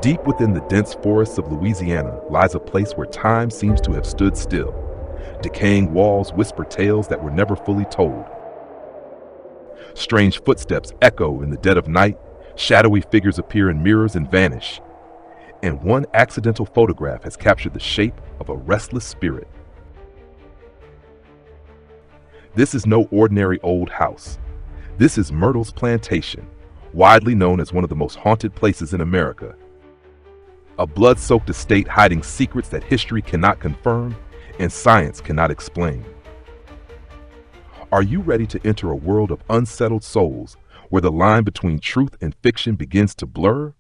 Deep within the dense forests of Louisiana lies a place where time seems to have stood still. Decaying walls whisper tales that were never fully told. Strange footsteps echo in the dead of night, shadowy figures appear in mirrors and vanish. And one accidental photograph has captured the shape of a restless spirit. This is no ordinary old house. This is Myrtles Plantation, widely known as one of the most haunted places in America. A blood-soaked estate hiding secrets that history cannot confirm and science cannot explain. Are you ready to enter a world of unsettled souls where the line between truth and fiction begins to blur?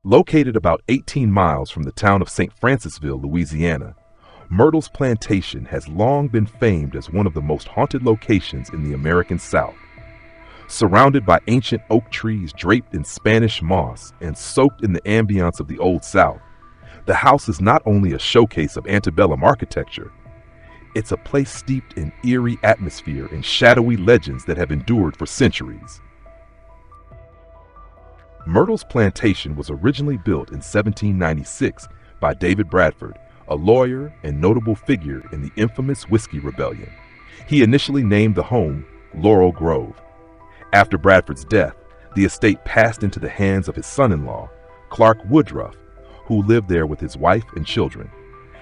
Located about 18 miles from the town of St. Francisville, Louisiana, Myrtles Plantation has long been famed as one of the most haunted locations in the American South. Surrounded by ancient oak trees draped in Spanish moss and soaked in the ambience of the Old South, the house is not only a showcase of antebellum architecture, it's a place steeped in eerie atmosphere and shadowy legends that have endured for centuries. Myrtles Plantation was originally built in 1796 by David Bradford, a lawyer and notable figure in the infamous Whiskey Rebellion. He initially named the home Laurel Grove. After Bradford's death, the estate passed into the hands of his son-in-law, Clark Woodruff, who lived there with his wife and children.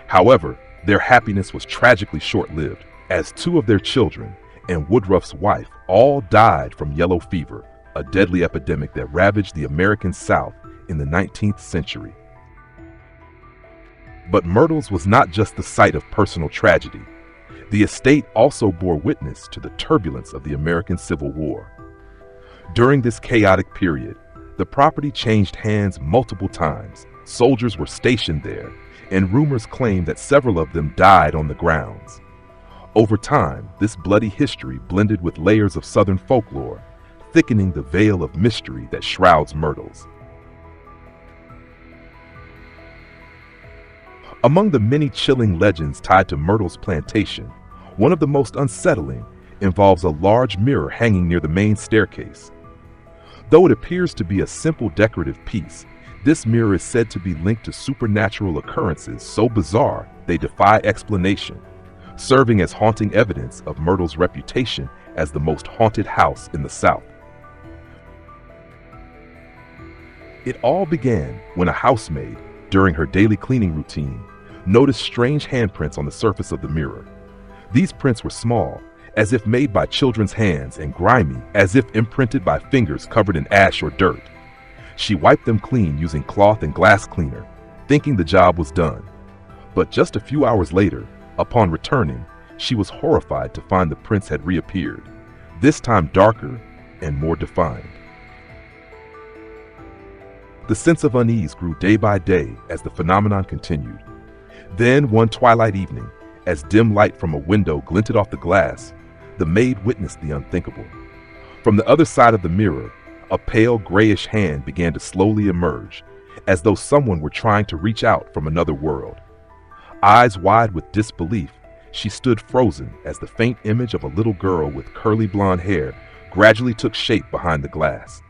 However, their happiness was tragically short-lived, as two of their children and Woodruff's wife all died from yellow fever, a deadly epidemic that ravaged the American South in the 19th century. But Myrtles was not just the site of personal tragedy. The estate also bore witness to the turbulence of the American Civil War. During this chaotic period, the property changed hands multiple times. Soldiers were stationed there, and rumors claimed that several of them died on the grounds. Over time, this bloody history blended with layers of Southern folklore, thickening the veil of mystery that shrouds Myrtles. Among the many chilling legends tied to Myrtles Plantation, one of the most unsettling involves a large mirror hanging near the main staircase. Though it appears to be a simple decorative piece, this mirror is said to be linked to supernatural occurrences so bizarre they defy explanation, serving as haunting evidence of Myrtles' reputation as the most haunted house in the South. It all began when a housemaid, during her daily cleaning routine, noticed strange handprints on the surface of the mirror. These prints were small, as if made by children's hands, and grimy, as if imprinted by fingers covered in ash or dirt. She wiped them clean using cloth and glass cleaner, thinking the job was done. But just a few hours later, upon returning, she was horrified to find the prints had reappeared, this time darker and more defined. The sense of unease grew day by day as the phenomenon continued. Then, one twilight evening, as dim light from a window glinted off the glass, the maid witnessed the unthinkable. From the other side of the mirror, a pale grayish hand began to slowly emerge, as though someone were trying to reach out from another world. Eyes wide with disbelief, she stood frozen as the faint image of a little girl with curly blonde hair gradually took shape behind the glass.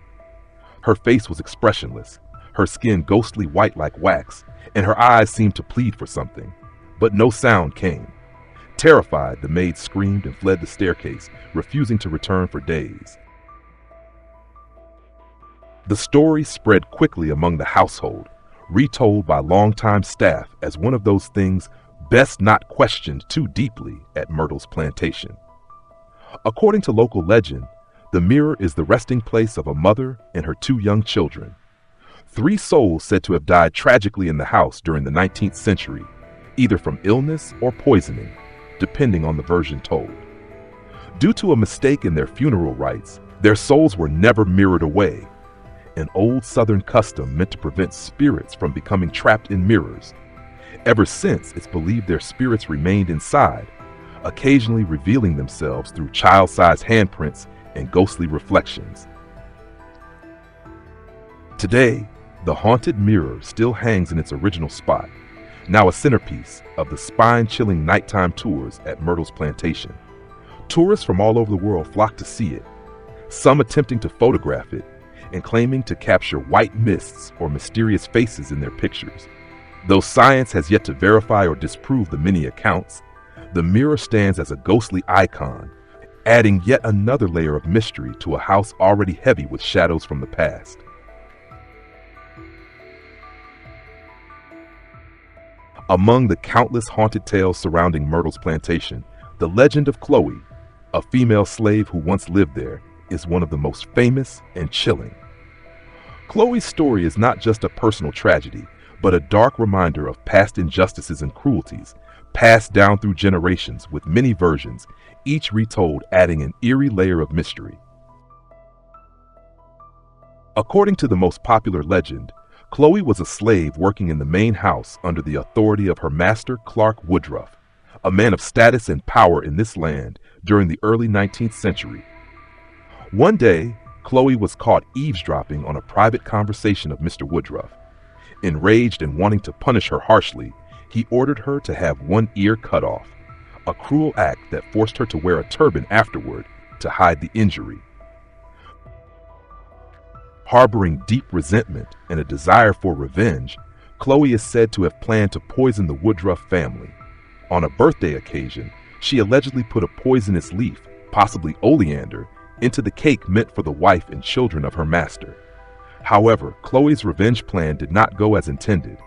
Her face was expressionless, her skin ghostly white like wax, and her eyes seemed to plead for something, but no sound came. Terrified, the maid screamed and fled the staircase, refusing to return for days. The story spread quickly among the household, retold by longtime staff as one of those things best not questioned too deeply at Myrtles Plantation. According to local legend, the mirror is the resting place of a mother and her two young children. 3 souls said to have died tragically in the house during the 19th century, either from illness or poisoning, depending on the version told. Due to a mistake in their funeral rites, their souls were never mirrored away, an old Southern custom meant to prevent spirits from becoming trapped in mirrors. Ever since, it's believed their spirits remained inside, occasionally revealing themselves through child-sized handprints and ghostly reflections. Today, The haunted mirror still hangs in its original spot, now a centerpiece of the spine-chilling nighttime tours at Myrtles Plantation. Tourists from all over the world flock to see it, some attempting to photograph it and claiming to capture white mists or mysterious faces in their pictures. Though science has yet to verify or disprove the many accounts, the mirror stands as a ghostly icon, adding yet another layer of mystery to a house already heavy with shadows from the past. Among the countless haunted tales surrounding Myrtles Plantation, the legend of Chloe, a female slave who once lived there, is one of the most famous and chilling. Chloe's story is not just a personal tragedy, but a dark reminder of past injustices and cruelties, passed down through generations with many versions, each retold adding an eerie layer of mystery. According to the most popular legend, Chloe was a slave working in the main house under the authority of her master, Clark Woodruff, a man of status and power in this land during the early 19th century. One day, Chloe was caught eavesdropping on a private conversation of Mr. Woodruff. Enraged and wanting to punish her harshly, he ordered her to have one ear cut off, a cruel act that forced her to wear a turban afterward to hide the injury. Harboring deep resentment and a desire for revenge, Chloe is said to have planned to poison the Woodruff family. On a birthday occasion, she allegedly put a poisonous leaf, possibly oleander, into the cake meant for the wife and children of her master. However, Chloe's revenge plan did not go as intended.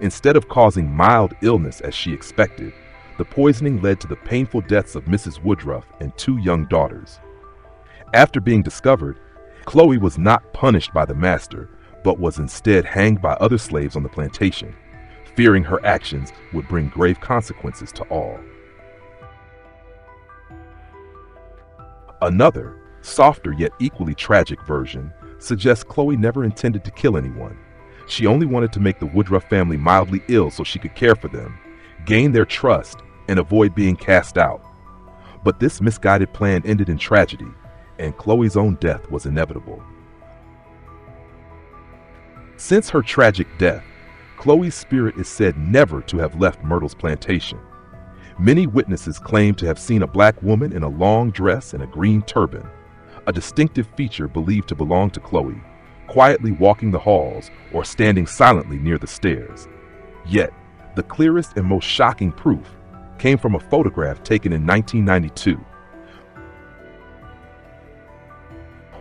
Instead of causing mild illness as she expected, the poisoning led to the painful deaths of Mrs. Woodruff and two young daughters. After being discovered, Chloe was not punished by the master, but was instead hanged by other slaves on the plantation, fearing her actions would bring grave consequences to all. Another, softer yet equally tragic version suggests Chloe never intended to kill anyone. She only wanted to make the Woodruff family mildly ill so she could care for them, gain their trust, and avoid being cast out. But this misguided plan ended in tragedy, and Chloe's own death was inevitable. Since her tragic death, Chloe's spirit is said never to have left Myrtles Plantation. Many witnesses claim to have seen a black woman in a long dress and a green turban, a distinctive feature believed to belong to Chloe, quietly walking the halls or standing silently near the stairs. Yet, the clearest and most shocking proof came from a photograph taken in 1992.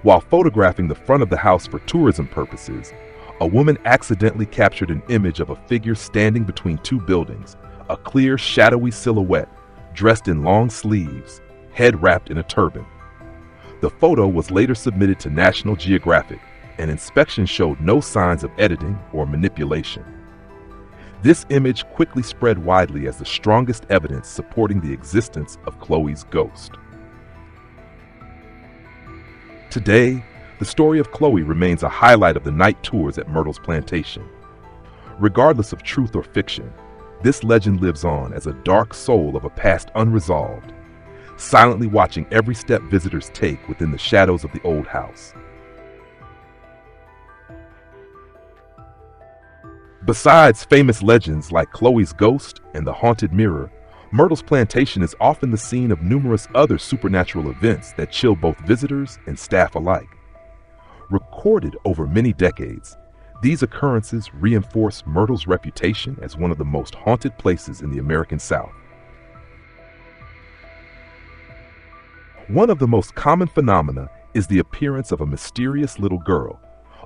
While photographing the front of the house for tourism purposes, a woman accidentally captured an image of a figure standing between two buildings, a clear, shadowy silhouette, dressed in long sleeves, head wrapped in a turban. The photo was later submitted to National Geographic, and inspection showed no signs of editing or manipulation. This image quickly spread widely as the strongest evidence supporting the existence of Chloe's ghost. Today, the story of Chloe remains a highlight of the night tours at Myrtles Plantation. Regardless of truth or fiction, this legend lives on as a dark soul of a past unresolved, silently watching every step visitors take within the shadows of the old house. Besides famous legends like Chloe's ghost and the haunted mirror, Myrtles Plantation is often the scene of numerous other supernatural events that chill both visitors and staff alike. Recorded over many decades, these occurrences reinforce Myrtles' reputation as one of the most haunted places in the American South. One of the most common phenomena is the appearance of a mysterious little girl,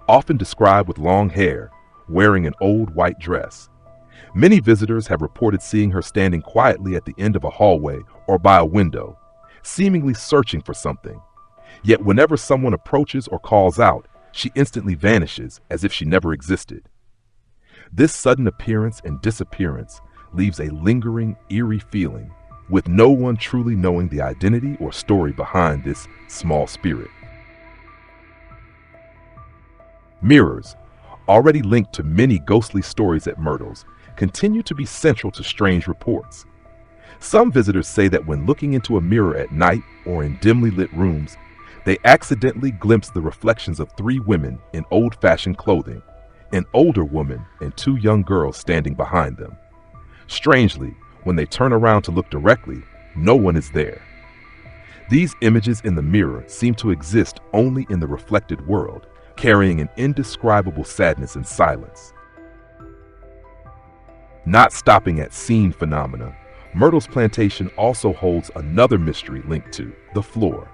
often described with long hair, wearing an old white dress. Many visitors have reported seeing her standing quietly at the end of a hallway or by a window, seemingly searching for something. Yet whenever someone approaches or calls out, she instantly vanishes as if she never existed. This sudden appearance and disappearance leaves a lingering, eerie feeling, with no one truly knowing the identity or story behind this small spirit. Mirrors, already linked to many ghostly stories at Myrtles, continue to be central to strange reports. Some visitors say that when looking into a mirror at night or in dimly lit rooms, they accidentally glimpse the reflections of three women in old-fashioned clothing, an older woman and two young girls standing behind them. Strangely, when they turn around to look directly, no one is there. These images in the mirror seem to exist only in the reflected world, carrying an indescribable sadness and silence. Not stopping at scene phenomena, Myrtles Plantation also holds another mystery linked to the floor.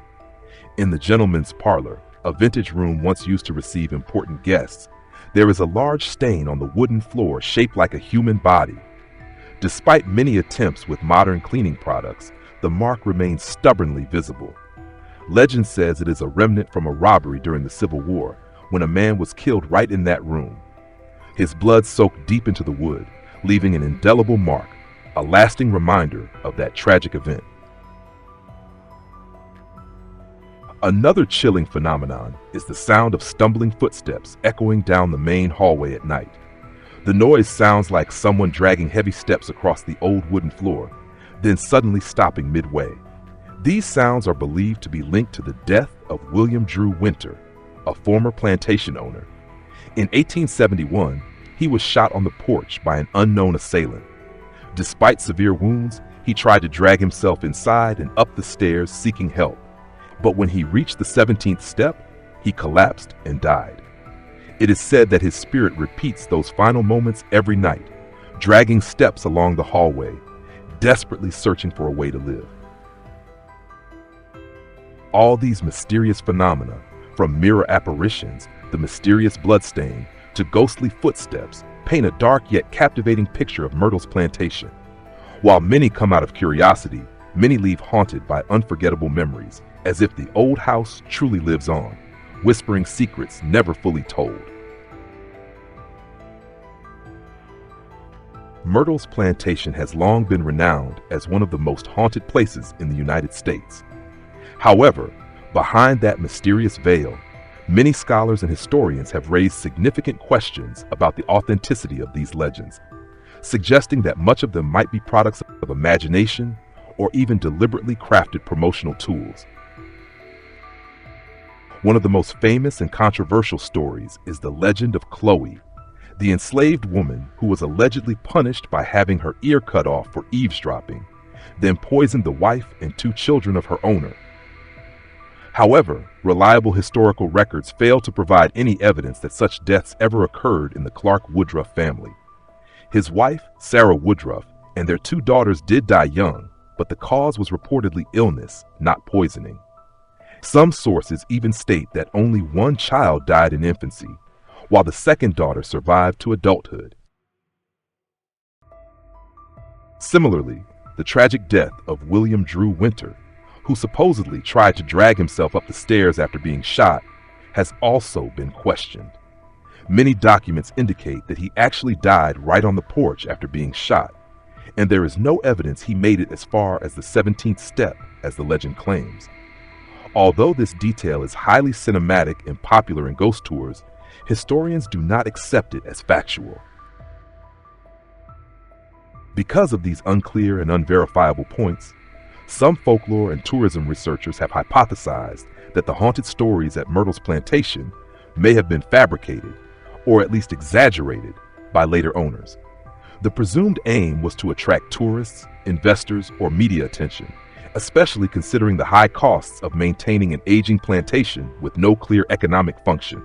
In the gentleman's parlor, a vintage room once used to receive important guests, there is a large stain on the wooden floor shaped like a human body. Despite many attempts with modern cleaning products, the mark remains stubbornly visible. Legend says it is a remnant from a robbery during the Civil War, when a man was killed right in that room. His blood soaked deep into the wood, leaving an indelible mark, a lasting reminder of that tragic event. Another chilling phenomenon is the sound of stumbling footsteps echoing down the main hallway at night. The noise sounds like someone dragging heavy steps across the old wooden floor, then suddenly stopping midway. These sounds are believed to be linked to the death of William Drew Winter, a former plantation owner. In 1871, he was shot on the porch by an unknown assailant. Despite severe wounds, he tried to drag himself inside and up the stairs seeking help. But when he reached the 17th step, he collapsed and died. It is said that his spirit repeats those final moments every night, dragging steps along the hallway, desperately searching for a way to live. All these mysterious phenomena, from mirror apparitions, the mysterious bloodstain, to ghostly footsteps, paint a dark yet captivating picture of Myrtles Plantation. While many come out of curiosity, many leave haunted by unforgettable memories, as if the old house truly lives on, whispering secrets never fully told. Myrtles Plantation has long been renowned as one of the most haunted places in the United States. However, behind that mysterious veil, many scholars and historians have raised significant questions about the authenticity of these legends, suggesting that much of them might be products of imagination or even deliberately crafted promotional tools. One of the most famous and controversial stories is the legend of Chloe, the enslaved woman who was allegedly punished by having her ear cut off for eavesdropping, then poisoned the wife and two children of her owner. However, reliable historical records fail to provide any evidence that such deaths ever occurred in the Clark Woodruff family. His wife, Sarah Woodruff, and their two daughters did die young, but the cause was reportedly illness, not poisoning. Some sources even state that only one child died in infancy, while the second daughter survived to adulthood. Similarly, the tragic death of William Drew Winter, who supposedly tried to drag himself up the stairs after being shot, has also been questioned. Many documents indicate that he actually died right on the porch after being shot, and there is no evidence he made it as far as the 17th step, as the legend claims. Although this detail is highly cinematic and popular in ghost tours, historians do not accept it as factual. Because of these unclear and unverifiable points, some folklore and tourism researchers have hypothesized that the haunted stories at Myrtles Plantation may have been fabricated, or at least exaggerated, by later owners. The presumed aim was to attract tourists, investors, or media attention, especially considering the high costs of maintaining an aging plantation with no clear economic function.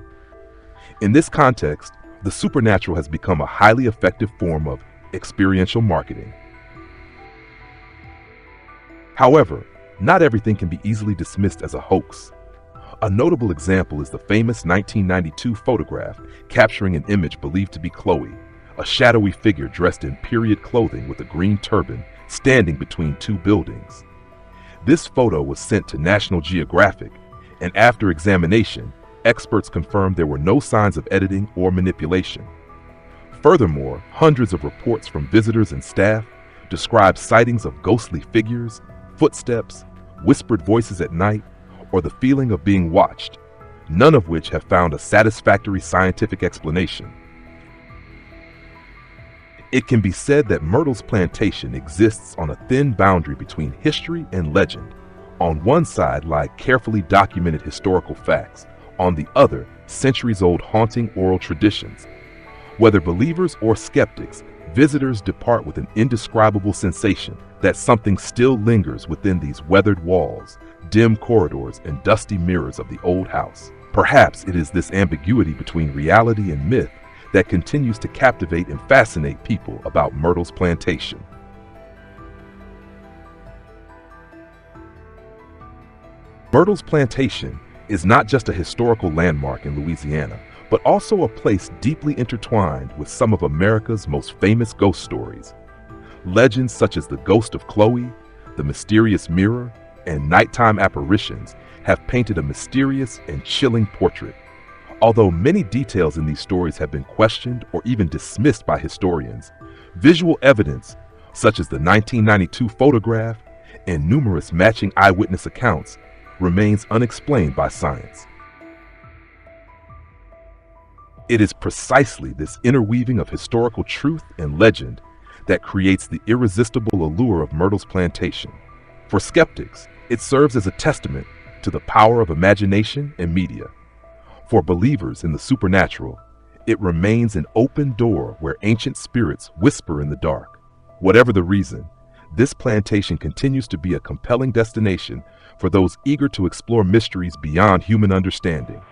In this context, the supernatural has become a highly effective form of experiential marketing. However, not everything can be easily dismissed as a hoax. A notable example is the famous 1992 photograph capturing an image believed to be Chloe, a shadowy figure dressed in period clothing with a green turban standing between two buildings. This photo was sent to National Geographic, and after examination, experts confirmed there were no signs of editing or manipulation. Furthermore, hundreds of reports from visitors and staff describe sightings of ghostly figures, footsteps, whispered voices at night, or the feeling of being watched, none of which have found a satisfactory scientific explanation. It can be said that Myrtles Plantation exists on a thin boundary between history and legend. On one side lie carefully documented historical facts, on the other, centuries-old haunting oral traditions. Whether believers or skeptics, visitors depart with an indescribable sensation that something still lingers within these weathered walls, dim corridors, and dusty mirrors of the old house. Perhaps it is this ambiguity between reality and myth that continues to captivate and fascinate people about Myrtles Plantation. Myrtles Plantation is not just a historical landmark in Louisiana, but also a place deeply intertwined with some of America's most famous ghost stories. Legends such as the ghost of Chloe, the mysterious mirror, and nighttime apparitions have painted a mysterious and chilling portrait. Although many details in these stories have been questioned or even dismissed by historians, visual evidence, such as the 1992 photograph and numerous matching eyewitness accounts, remains unexplained by science. It is precisely this interweaving of historical truth and legend that creates the irresistible allure of Myrtles Plantation. For skeptics, it serves as a testament to the power of imagination and media. For believers in the supernatural, it remains an open door where ancient spirits whisper in the dark. Whatever the reason, this plantation continues to be a compelling destination for those eager to explore mysteries beyond human understanding.